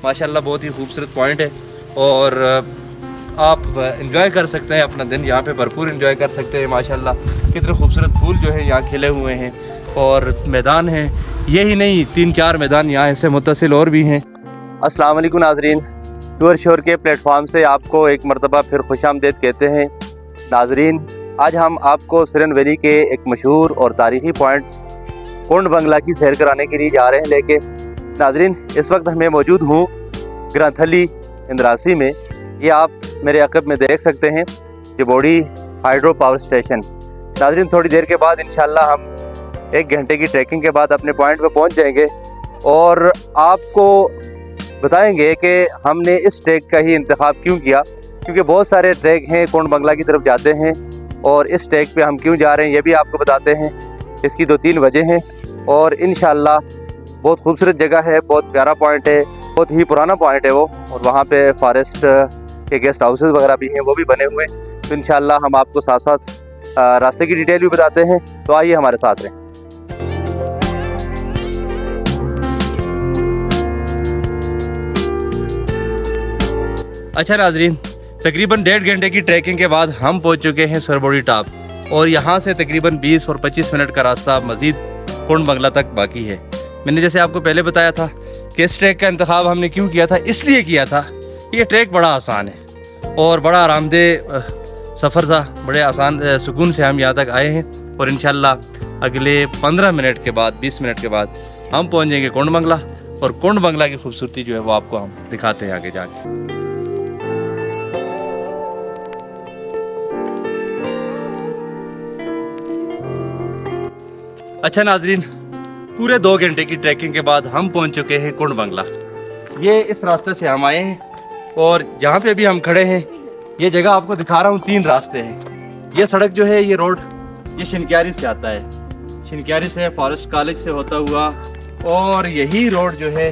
माशाल्लाह बहुत ही खूबसूरत पॉइंट है और आप इंजॉय कर सकते हैं अपना दिन यहाँ पे भरपूर इंजॉय कर सकते हैं। माशाल्लाह कितने खूबसूरत फूल जो है यहाँ खिले हुए हैं और मैदान है, यही नहीं 3-4 मैदान यहाँ ऐसे मुत्तसिल और भी हैं। अस्सलाम वालेकुम नाजरीन, टूर शोर के प्लेटफॉर्म से आपको एक मरतबा फिर खुशामदीद कहते हैं। नाजरीन, आज हम आपको सिरन वैली के एक मशहूर और तारीख़ी पॉइंट कुंड बंगला की सैर कराने के लिए जा रहे हैं लेके। नाजरीन, इस वक्त मैं मौजूद हूँ ग्रंथली इंद्रासी में। ये आप मेरे अक़ब में देख सकते हैं जिबोड़ी हाइड्रो पावर स्टेशन। नाजरीन, थोड़ी देर के बाद इंशाल्लाह हम 1 घंटे की ट्रैकिंग के बाद अपने पॉइंट पे पहुंच जाएंगे और आपको बताएंगे कि हमने इस ट्रैक का ही इंतखाब क्यों किया, क्योंकि बहुत सारे ट्रैक हैं कुंड बंगला की तरफ जाते हैं और इस ट्रैक पे हम क्यों जा रहे हैं ये भी आपको बताते हैं। इसकी 2-3 वजह हैं और इंशाल्लाह बहुत खूबसूरत जगह है, बहुत प्यारा पॉइंट है, बहुत ही पुराना पॉइंट है वो, और वहाँ पे फॉरेस्ट के गेस्ट हाउसेस वगैरह भी हैं, वो भी बने हुए हैं। तो इंशाल्लाह हम आपको साथ साथ रास्ते की डिटेल भी बताते हैं, तो आइए हमारे साथ रहें। अच्छा नाजरीन, तकरीबन 1.5 घंटे की ट्रैकिंग के बाद हम पहुंच चुके हैं सरबोड़ी टॉप और यहाँ से तकरीबन 20 और 25 मिनट का रास्ता मज़ीद कुंड बंगला तक बाकी है। मैंने जैसे आपको पहले बताया था कि इस ट्रैक का इंतखाब हमने क्यों किया था, इसलिए किया था कि ये ट्रैक बड़ा आसान है और बड़ा आरामदेह सफ़र था। बड़े आसान सुकून से हम यहाँ तक आए हैं और इंशाल्लाह अगले 15 मिनट के बाद 20 मिनट के बाद हम पहुँच जाएंगे कुंड बंगला और कुंड बंगला की खूबसूरती जो है वो आपको हम दिखाते हैं आगे जाके। अच्छा नाजरीन, पूरे 2 घंटे की ट्रैकिंग के बाद हम पहुंच चुके हैं कुंड बंगला। ये इस रास्ते से हम आए हैं और जहाँ पे भी हम खड़े हैं ये जगह आपको दिखा रहा हूँ 3 रास्ते हैं। ये सड़क जो है, ये रोड ये शिनक्यारी से आता है, शिनक्यारी से फॉरेस्ट कॉलेज से होता हुआ, और यही रोड जो है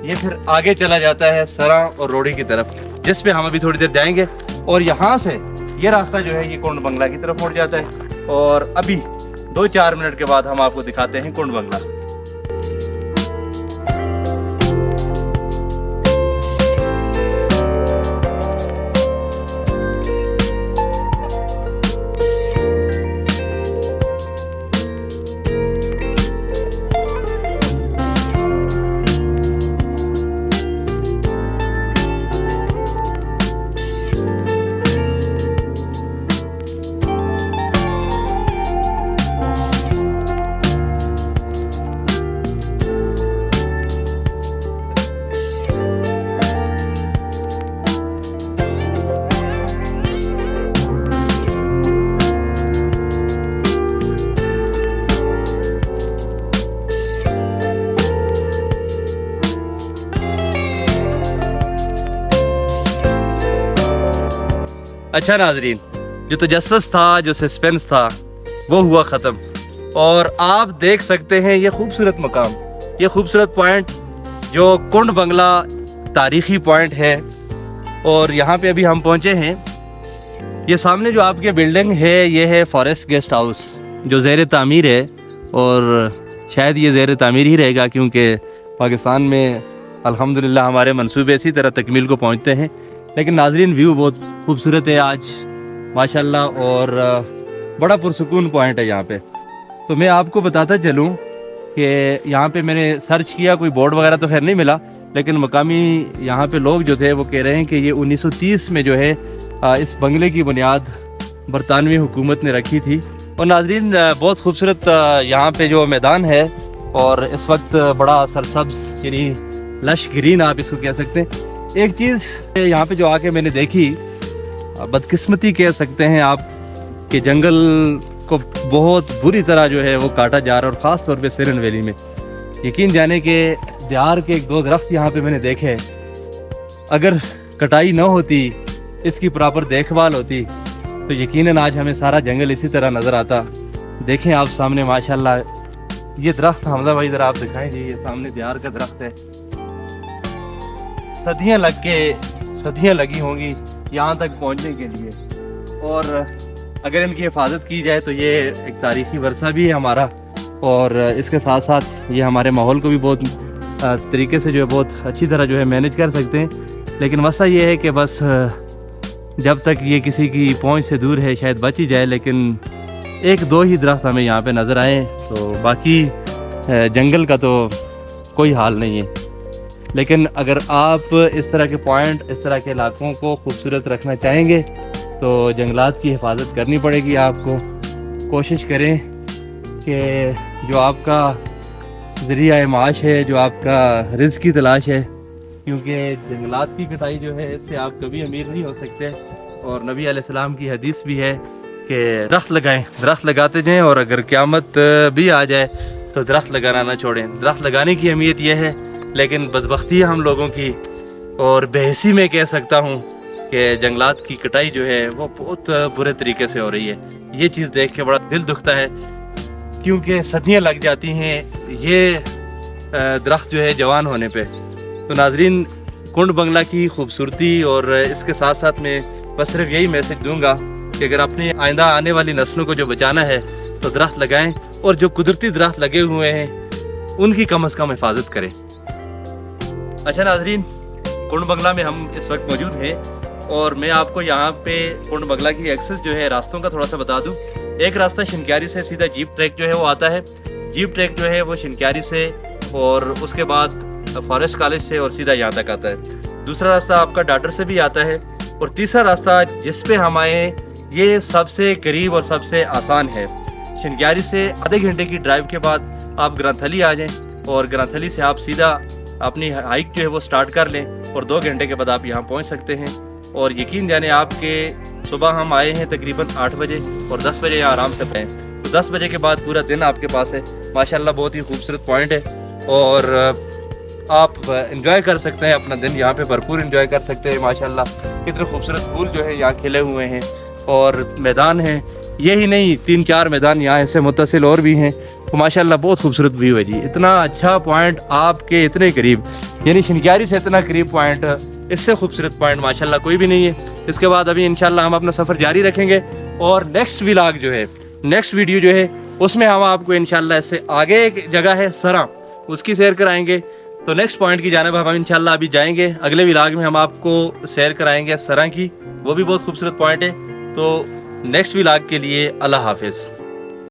ये फिर आगे चला जाता है सरा और रोड़ी की तरफ, जिस पे हम अभी थोड़ी देर जाएंगे। और यहाँ से ये रास्ता जो है ये कुंड बंगला की तरफ मुड़ जाता है और अभी 2-4 मिनट के बाद हम आपको दिखाते हैं कुंड बंगला। अच्छा नाजरीन, जो तजस्सुस था, जो सस्पेंस था, वो हुआ ख़त्म और आप देख सकते हैं ये खूबसूरत मकाम, ये खूबसूरत पॉइंट जो कुंड बंगला तारीख़ी पॉइंट है। और यहाँ पे अभी हम पहुँचे हैं। ये सामने जो आपके बिल्डिंग है ये है फॉरेस्ट गेस्ट हाउस जो ज़ेर तामीर है और शायद ये ज़ेर तामीर ही रहेगा क्योंकि पाकिस्तान में अल्हम्दुलिल्लाह हमारे मंसूबे इसी तरह तकमील को पहुँचते हैं। लेकिन नाजरीन, व्यू बहुत खूबसूरत है आज माशाल्लाह और बड़ा पुरसुकून पॉइंट है यहाँ पे। तो मैं आपको बताता चलूँ कि यहाँ पे मैंने सर्च किया, कोई बोर्ड वगैरह तो खैर नहीं मिला, लेकिन मकामी यहाँ पे लोग जो थे वो कह रहे हैं कि ये 1930 में जो है इस बंगले की बुनियाद बरतानवी हुकूमत ने रखी थी। और नाजरीन, बहुत खूबसूरत यहाँ पे जो मैदान है और इस वक्त बड़ा सरसब्ज यानी लश ग्रीन आप इसको कह सकते हैं। एक चीज़ यहाँ पे जो आके मैंने देखी, बदकिस्मती कह सकते हैं आप, कि जंगल को बहुत बुरी तरह जो है वो काटा जा रहा है और ख़ास तौर पे सिरन वैली में। यकीन जाने के दियार के 1-2 दरख्त यहाँ पे मैंने देखे, अगर कटाई ना होती, इसकी प्रॉपर देखभाल होती तो यकीनन आज हमें सारा जंगल इसी तरह नज़र आता। देखें आप सामने माशाल्लाह ये दरख्त, हमजा भाई ज़रा आप दिखाएं जी, ये सामने दियार का दरख्त है, सदियाँ लगी होंगी यहाँ तक पहुँचने के लिए। और अगर इनकी हिफाजत की जाए तो ये एक तारीख़ी वर्सा भी है हमारा, और इसके साथ साथ ये हमारे माहौल को भी बहुत तरीके से जो है बहुत अच्छी तरह जो है मैनेज कर सकते हैं। लेकिन मसला ये है कि बस जब तक ये किसी की पहुंच से दूर है शायद बच ही जाए, लेकिन एक दो ही दरख्त हमें यहाँ पे नज़र आए, तो बाकी जंगल का तो कोई हाल नहीं है। लेकिन अगर आप इस तरह के पॉइंट, इस तरह के इलाकों को खूबसूरत रखना चाहेंगे तो जंगलात की हिफाजत करनी पड़ेगी आपको। कोशिश करें कि जो आपका ज़रिया माश है, जो आपका रिज़्क़ की तलाश है, क्योंकि जंगलात की कटाई जो है इससे आप कभी अमीर नहीं हो सकते। और नबी अलैहिस्सलाम की हदीस भी है कि दरख्त लगाएं, दरख्त लगाते जाएं, और अगर क़यामत भी आ जाए तो दरख्त लगाना ना छोड़ें। दरख्त लगाने की अहमियत यह है, लेकिन बदबख्ती हम लोगों की और बेहसी में कह सकता हूँ कि जंगलात की कटाई जो है वो बहुत बुरे तरीके से हो रही है। ये चीज़ देख के बड़ा दिल दुखता है, क्योंकि सदियाँ लग जाती हैं ये दरख्त जो है जवान होने पे। तो नाजरीन, कुंड बंगला की खूबसूरती और इसके साथ साथ मैं बस सिर्फ यही मैसेज दूंगा कि अगर अपनी आइंदा आने वाली नस्लों को जो बचाना है तो दरख्त लगाएं, और जो कुदरती दरख्त लगे हुए हैं उनकी कम अज़ कम हिफाजत करें। अच्छा नाजरीन, कुंड बंगला में हम इस वक्त मौजूद हैं, और मैं आपको यहाँ पे कुंड बंगला की एक्सेस जो है रास्तों का थोड़ा सा बता दूँ। एक रास्ता शिनक्यारी से सीधा जीप ट्रैक जो है वो आता है। जीप ट्रैक जो है वो शिनक्यारी से और उसके बाद फॉरेस्ट कॉलेज से और सीधा यहाँ तक आता है। दूसरा रास्ता आपका डाटर से भी आता है, और तीसरा रास्ता जिस पे हम आए ये सबसे करीब और सबसे आसान है। शिनक्यारी से आधे घंटे की ड्राइव के बाद आप ग्रंथली आ जाएं, और ग्रंथली से आप सीधा अपनी हाइक जो है वो स्टार्ट कर लें, और 2 घंटे के बाद आप यहाँ पहुँच सकते हैं। और यकीन जाने आपके सुबह हम आए हैं तकरीबन 8 बजे, और 10 बजे यहाँ आराम से पाएँ, तो 10 बजे के बाद पूरा दिन आपके पास है। माशाल्लाह बहुत ही खूबसूरत पॉइंट है, और आप एंजॉय कर सकते हैं अपना दिन, यहाँ पे भरपूर एंजॉय कर सकते हैं। माशाल्लाह कितने खूबसूरत फूल जो है यहाँ खिले हुए हैं, और मैदान हैं, यही नहीं 3-4 मैदान यहाँ ऐसे मुत्तसिल और भी हैं। तो माशाल्लाह बहुत खूबसूरत व्यू है जी। इतना अच्छा पॉइंट आपके इतने करीब, यानी शिनक्यारी से इतना करीब पॉइंट, इससे खूबसूरत पॉइंट माशाल्लाह कोई भी नहीं है। इसके बाद अभी इंशाल्लाह हम अपना सफ़र जारी रखेंगे, और नेक्स्ट व्लॉग जो है, नेक्स्ट वीडियो जो है उसमें हम आपको इंशाल्लाह इससे आगे एक जगह है सरा, उसकी सैर कराएंगे। तो नेक्स्ट पॉइंट की जानिब हम इंशाल्लाह अभी जाएंगे। अगले व्लॉग में हम आपको सैर कराएंगे सरा की, वो भी बहुत खूबसूरत पॉइंट है। तो नेक्स्ट व्लॉग के लिए अल्लाह हाफिज़।